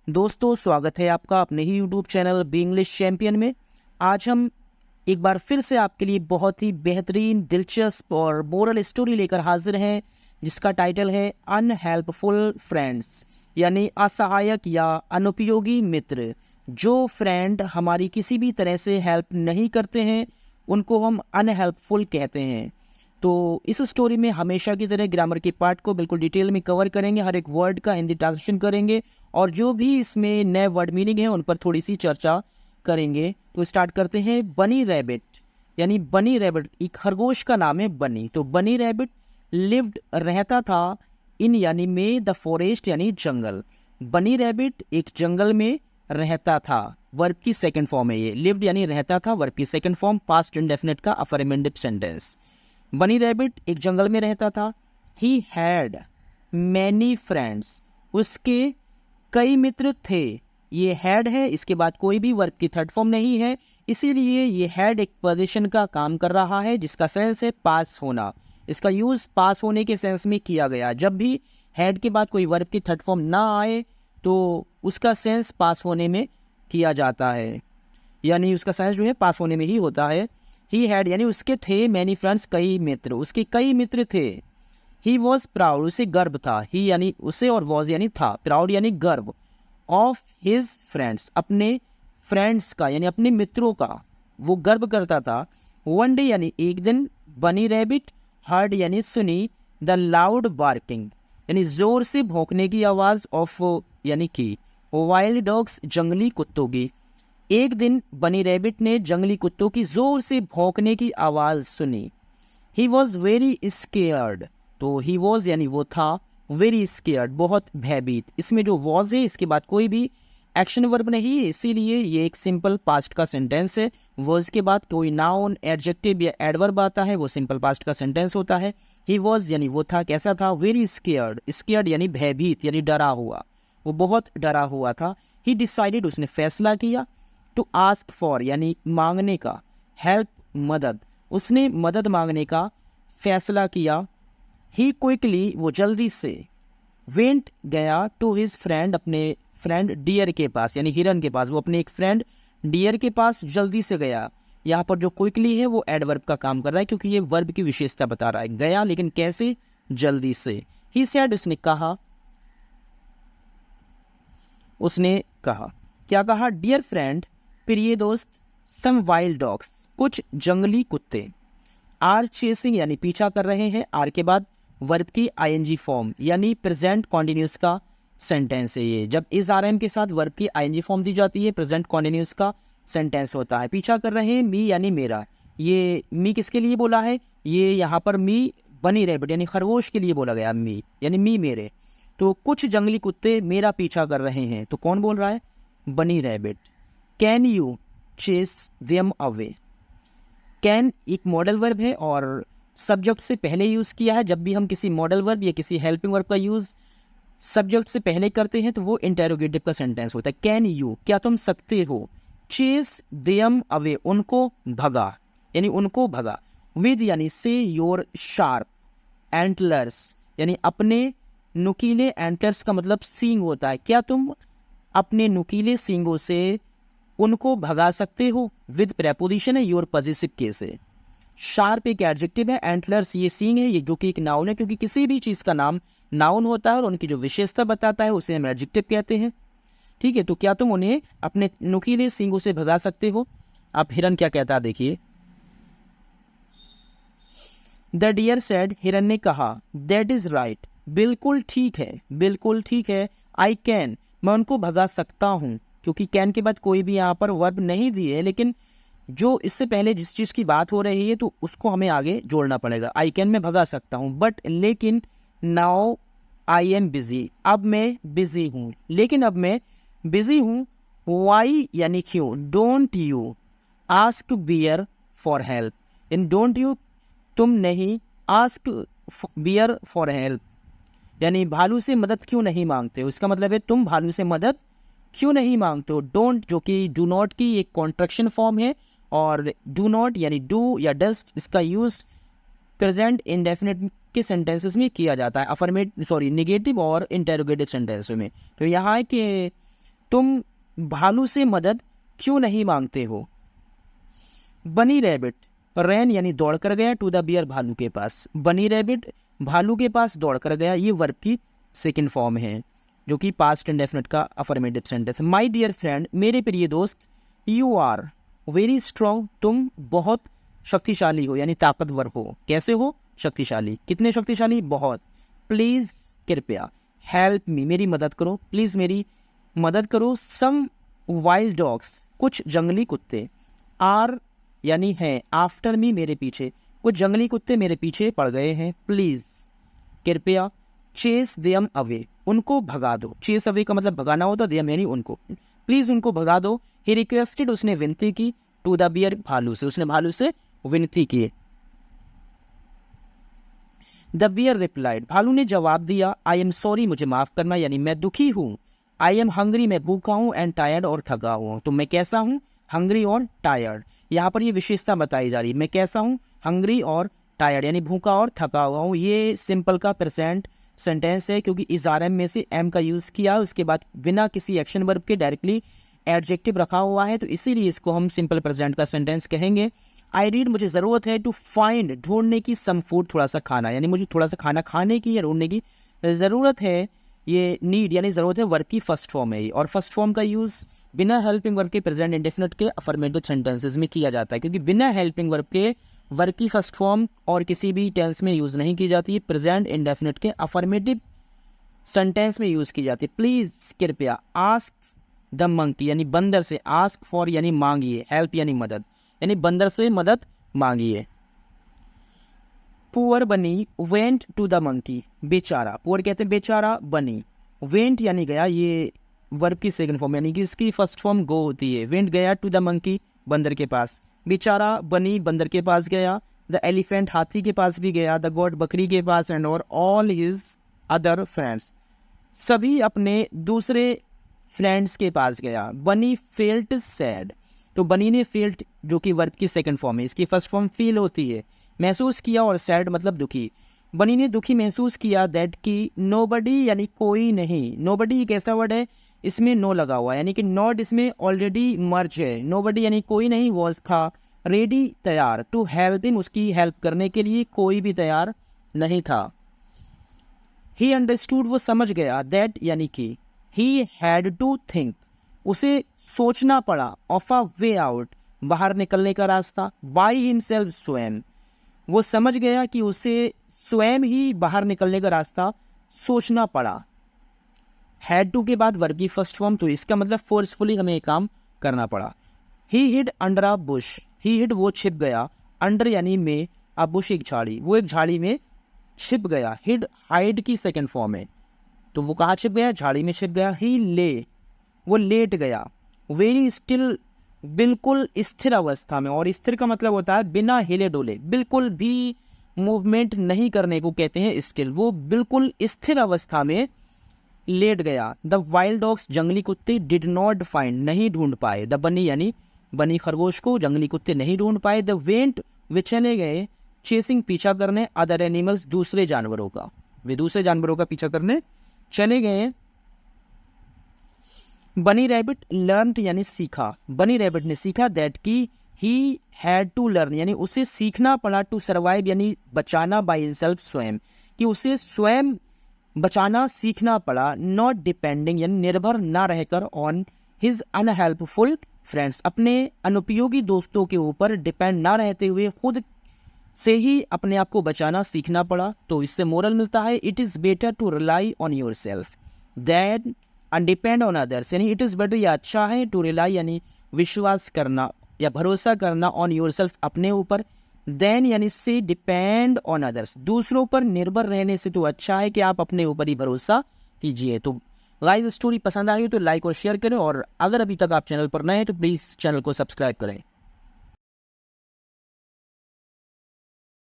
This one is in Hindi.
दोस्तों, स्वागत है आपका अपने ही YouTube channel be English champion में। आज हम एक बार फिर से आपके लिए बहुत ही बेहतरीन, दिलचस्प और मोरल स्टोरी लेकर हाजिर हैं, जिसका टाइटल है अनहेल्पफुल फ्रेंड्स, यानी असहायक या अनुपयोगी मित्र। जो फ्रेंड हमारी किसी भी तरह से हेल्प नहीं करते हैं, उनको हम अनहेल्पफुल कहते हैं। तो इस स्टोरी में हमेशा की तरह ग्रामर के पार्ट को बिल्कुल डिटेल में कवर करेंगे, हर एक वर्ड का हिंदी ट्रांसलेशन करेंगे और जो भी इसमें नए वर्ड मीनिंग है उन पर थोड़ी सी चर्चा करेंगे। तो स्टार्ट करते हैं। बनी रैबिट, यानी बनी रैबिट एक खरगोश का नाम है बनी। तो बनी रैबिट लिव्ड रहता था इन यानी में द फॉरेस्ट यानी जंगल। बनी रैबिट एक जंगल में रहता था, वर्ब की सेकंड फॉर्म है ये। लिव्ड यानी रहता था, वर्ब की सेकंड फॉर्म, पास्ट इंडेफिनिट का अफर्मेटिव सेंटेंस। बनी रैबिट एक जंगल में रहता था। ही हैड मैनी फ्रेंड्स, उसके कई मित्र थे। ये हैड है, इसके बाद कोई भी वर्ब की थर्ड फॉर्म नहीं है, इसीलिए ये हैड एक पोजीशन का काम कर रहा है जिसका सेंस है पास होना। इसका यूज पास होने के सेंस में किया गया। जब भी हैड के बाद कोई वर्ब की थर्ड फॉर्म ना आए तो उसका सेंस पास होने में किया जाता है, यानी उसका सेंस जो है पास होने में ही होता है। ही हैड यानी उसके थे, मैनी फ्रेंड्स कई मित्र, उसके कई मित्र थे। ही वॉज प्राउड, उसे गर्व था। ही यानी उसे और वॉज यानी था, प्राउड यानी गर्व। ऑफ हिज फ्रेंड्स, अपने फ्रेंड्स का यानी अपने मित्रों का वो गर्व करता था। वन डे यानी एक दिन, बनी रैबिट हर्ड यानी सुनी, द लाउड बार्किंग यानी जोर से भौंकने की आवाज, ऑफ यानी की, वाइल्ड डॉग्स जंगली कुत्तों की। एक दिन बनी रैबिट ने जंगली कुत्तों की जोर से भौंकने की आवाज सुनी। ही वॉज वेरी स्केयर्ड, तो ही वॉज यानी वो था, वेरी स्केयर्ड बहुत भयभीत। इसमें जो वॉज है इसके बाद कोई भी एक्शन वर्ब नहीं है, इसीलिए ये एक सिंपल पास्ट का सेंटेंस है। वॉज के बाद कोई नाउन, एडजेक्टिव या एडवर्ब आता है, वो सिंपल पास्ट का सेंटेंस होता है। ही वॉज यानी वो था, कैसा था, वेरी स्केयर्ड, स्केयर्ड यानी भयभीत यानी डरा हुआ, वो बहुत डरा हुआ था। ही डिसाइडेड, उसने फैसला किया, टू आस्क फॉर यानी मांगने का, हेल्प मदद, उसने मदद मांगने का फैसला किया। ही क्विकली, वो जल्दी से, वेंट गया, टू हिज फ्रेंड, अपने फ्रेंड डियर के पास यानी हिरन के पास, वो अपने एक फ्रेंड डियर के पास जल्दी से गया। यहाँ पर जो क्विकली है वो एडवर्ब का काम कर रहा है, क्योंकि ये वर्ब की विशेषता बता रहा है। गया लेकिन कैसे, जल्दी से। ही सेड, उसने कहा, उसने कहा, क्या कहा, डियर फ्रेंड, प्रिय दोस्त, सम वाइल्ड डॉग्स, कुछ जंगली कुत्ते, आर चेसिंग यानी पीछा कर रहे हैं। आर के बाद वर्ब की आईएनजी फॉर्म यानी प्रेजेंट कॉन्टिन्यूस का सेंटेंस है ये। जब इस आर एम के साथ वर्ब की आईएनजी फॉर्म दी जाती है, प्रेजेंट कॉन्टिन्यूस का सेंटेंस होता है। पीछा कर रहे हैं, मी यानी मेरा। ये मी किसके लिए बोला है, ये यहाँ पर मी बनी रैबिट यानी खरगोश के लिए बोला गया, मी यानी मी मेरे। तो कुछ जंगली कुत्ते मेरा पीछा कर रहे हैं, तो कौन बोल रहा है, bunny rabbit. Can you chase them away, can एक मॉडल वर्ब है और सब्जेक्ट से पहले यूज़ किया है। जब भी हम किसी मॉडल वर्ब या किसी हेल्पिंग वर्ब का यूज़ सब्जेक्ट से पहले करते हैं तो वो इंटेरोगेटिव का सेंटेंस होता है। कैन यू, क्या तुम सकते हो, चेस देम अवे, उनको भगा यानी उनको भगा। विद यानी से योर शार्प एंटलर्स, यानी अपने नुकीले, एंटलर्स का मतलब सींग होता है। क्या तुम अपने नुकीले सींगों से उनको भगा सकते हो। विद प्रेपोजिशन है, योर पॉजिटिव केस है। शार्प एक एडजेक्टिव है, एंटलर्स ये सींग है, ये जो कि एक नाउन है, क्योंकि किसी भी चीज़ का नाम नाउन होता है और उनकी जो विशेषता बताता है उसे हम एडजेक्टिव कहते हैं। ठीक है, तो क्या तुम उन्हें अपने नुकीले सींगों से भगा सकते हो। अब हिरन क्या कहता है, देखिए। द डियर सेड, हिरन ने कहा, दैट इज राइट, बिल्कुल ठीक है, बिल्कुल ठीक है। आई कैन, मैं उनको भगा सकता हूँ, क्योंकि कैन के बाद कोई भी यहाँ पर वर्ब नहीं दिए है, लेकिन जो इससे पहले जिस चीज़ की बात हो रही है तो उसको हमें आगे जोड़ना पड़ेगा। आई कैन में भगा सकता हूँ, बट लेकिन नाउ आई एम बिजी, अब मैं बिजी हूँ, लेकिन अब मैं बिजी हूँ। वाई यानी क्यों, don't you ask bear for help, in don't you तुम नहीं, आस्क बियर फॉर हेल्प यानी भालू से मदद क्यों नहीं मांगते हो। इसका मतलब है तुम भालू से मदद क्यों नहीं मांगते हो। डोंट जो कि डू नॉट की एक कॉन्ट्रैक्शन फॉर्म है, और डू नॉट यानी डू या डस्ट, इसका यूज प्रेजेंट इंडेफिनिट के सेंटेंसेस में किया जाता है, निगेटिव और इंटेरोगेटिव सेंटेंस में। तो यहाँ है कि तुम भालू से मदद क्यों नहीं मांगते हो? बनी रैबिट रैन यानी दौड़ कर गया टू द बियर भालू के पास। बनी रैबिट भालू के पास दौड़ कर गया, ये वर्ब की सेकंड फॉर्म है जो कि पास्ट इंडेफिनिट का affirmative sentence. My dear friend, मेरे प्रिय दोस्त, यू आर वेरी स्ट्रॉन्ग, तुम बहुत शक्तिशाली हो यानी ताकतवर हो। कैसे हो? शक्तिशाली। कितने शक्तिशाली? बहुत। प्लीज कृपया, हेल्प मी मेरी मदद करो, प्लीज मेरी मदद करो। सम वाइल्ड डॉग्स कुछ जंगली कुत्ते, आर यानी है, आफ्टर मी मेरे पीछे, कुछ जंगली कुत्ते मेरे पीछे पड़ गए हैं। प्लीज कृपया, चेस देम अवे उनको भगा दो। चेस अवे का मतलब भगाना होता, देम यानी उनको। प्लीज उनको भगा दो। ही रिक्वेस्टेड उसने विनती की, टू द बियर भालू से, उसने भालू से विनती की। द बियर रिप्लाइड भालू ने जवाब दिया, आई एम सॉरी मुझे माफ करना यानी मैं दुखी हूँ। आई एम हंग्री मैं भूखा हूँ, एंड टायर्ड और थका हुआ हूँ। तो मैं कैसा हूँ? हंग्री और टायर्ड। यहाँ पर ये विशेषता बताई जा रही है, मैं कैसा हूँ? हंग्री और टायर्ड यानी भूखा और थका हुआ हूँ। ये सिंपल का प्रेजेंट सेंटेंस है क्योंकि इस आर एम में से एम का यूज़ किया, उसके बाद बिना किसी एक्शन वर्ब के डायरेक्टली एडजेक्टिव रखा हुआ है, तो इसीलिए इसको हम सिंपल प्रेजेंट का सेंटेंस कहेंगे। आई रीड मुझे ज़रूरत है, टू फाइंड ढूंढने की, सम फूड थोड़ा सा खाना यानी मुझे थोड़ा सा खाना खाने की या ढूंढने की ज़रूरत है। ये नीड यानी ज़रूरत है वर्ब की फर्स्ट फॉर्म है, और फर्स्ट फॉर्म का यूज़ बिना हेल्पिंग वर्ब के प्रेजेंट इंडेफिनिट के अफर्मेटिव सेंटेंसेस में किया जाता है, क्योंकि बिना हेल्पिंग वर्ब के वर्ब की फर्स्ट फॉर्म और किसी भी टेंस में यूज़ नहीं की जाती है, प्रेजेंट इंडेफिनिट के अफर्मेटिव सेंटेंस में यूज़ की जाती है। प्लीज़ कृपया, आस्क द मंकी यानी बंदर से, आस्क फॉर यानी मांगिए, हेल्प यानी मदद, यानी बंदर से मदद मांगिए। पुअर बनी वेंट टू द मंकी बेचारा, पुअर कहते हैं बेचारा, बनी वेंट यानी गया, ये वर्ब की सेकंड फॉर्म यानी कि इसकी फर्स्ट फॉर्म गो होती है। वेंट गया टू द मंकी बंदर के पास, बेचारा बनी बंदर के पास गया, द एलिफेंट हाथी के पास भी गया, द गॉड बकरी के पास, एंड और ऑल हिज अदर फ्रेंड्स सभी अपने दूसरे फ्रेंड्स के पास गया। बनी फेल्ट सैड, तो बनी ने फेल्ट जो कि वर्ब की सेकंड फॉर्म है, इसकी फर्स्ट फॉर्म फील होती है, महसूस किया, और सैड मतलब दुखी। बनी ने दुखी महसूस किया, दैट की नोबडी यानी कोई नहीं, नोबडी एक ऐसा वर्ड है इसमें नो लगा हुआ है यानी कि नॉट इसमें ऑलरेडी मर्ज है। नोबडी यानी कोई नहीं, वॉज था, रेडी तैयार, टू हेल्प हिम उसकी हेल्प करने के लिए कोई भी तैयार नहीं था। ही अंडरस्टूड वो समझ गया, दैट यानी कि ही हैड टू थिंक उसे सोचना पड़ा, ऑफ अ वे आउट बाहर निकलने का रास्ता, बाई हिमसेल्फ स्वयं वो समझ गया कि उसे स्वयं ही बाहर निकलने का रास्ता सोचना पड़ा। हैड टू के बाद वर्ब की फर्स्ट फॉर्म, तो इसका मतलब फोर्सफुली हमें एक काम करना पड़ा। ही hide under a bush, he hide वो छिप गया, अंडर यानी में, अ बुश एक झाड़ी, वो एक झाड़ी में छिप गया। हिड हाइड की सेकंड फॉर्म है, तो वो कहाँ छिप गया? झाड़ी में छिप गया। ही ले वो लेट गया। वेरी स्टिल बिल्कुल स्थिर अवस्था में, और स्थिर का मतलब होता है बिना हिले डोले, बिल्कुल भी मूवमेंट नहीं करने को कहते हैं स्टिल। वो बिल्कुल स्थिर अवस्था में लेट गया। द वाइल्ड डॉग्स जंगली कुत्ते डिड नॉट फाइंड नहीं ढूंढ पाए, द बनी यानी बनी खरगोश को जंगली कुत्ते नहीं ढूंढ पाए। द वेंट वे चले गए, चेसिंग पीछा करने, अदर एनिमल्स दूसरे जानवरों का, वे दूसरे जानवरों का पीछा करने चले गए। बनी रैबिट लर्न यानी सीखा, बनी रैबिट ने सीखा, दैट की ही हैड टू लर्न यानी उसे सीखना पड़ा, टू सर्वाइव यानी बचाना, बाय हिमसेल्फ स्वयं, कि उसे स्वयं बचाना सीखना पड़ा। नॉट डिपेंडिंग यानी निर्भर ना रहकर, ऑन हिज अनहेल्पफुल फ्रेंड्स अपने अनुपयोगी दोस्तों के ऊपर डिपेंड ना रहते हुए खुद से ही अपने आप को बचाना सीखना पड़ा। तो इससे मोरल मिलता है, it is better to rely on yourself than and depend on others, यानी इट इज़ बेटर या अच्छा है, टू रिलाई यानी विश्वास करना या भरोसा करना, ऑन योर सेल्फ अपने ऊपर, देन यानी से डिपेंड ऑन अदर्स दूसरों पर निर्भर रहने से तो अच्छा है कि आप अपने ऊपर ही भरोसा कीजिए। तो गाइस स्टोरी पसंद आई तो लाइक और शेयर करें, और अगर अभी तक आप चैनल पर नए हैं तो प्लीज़ चैनल को सब्सक्राइब करें।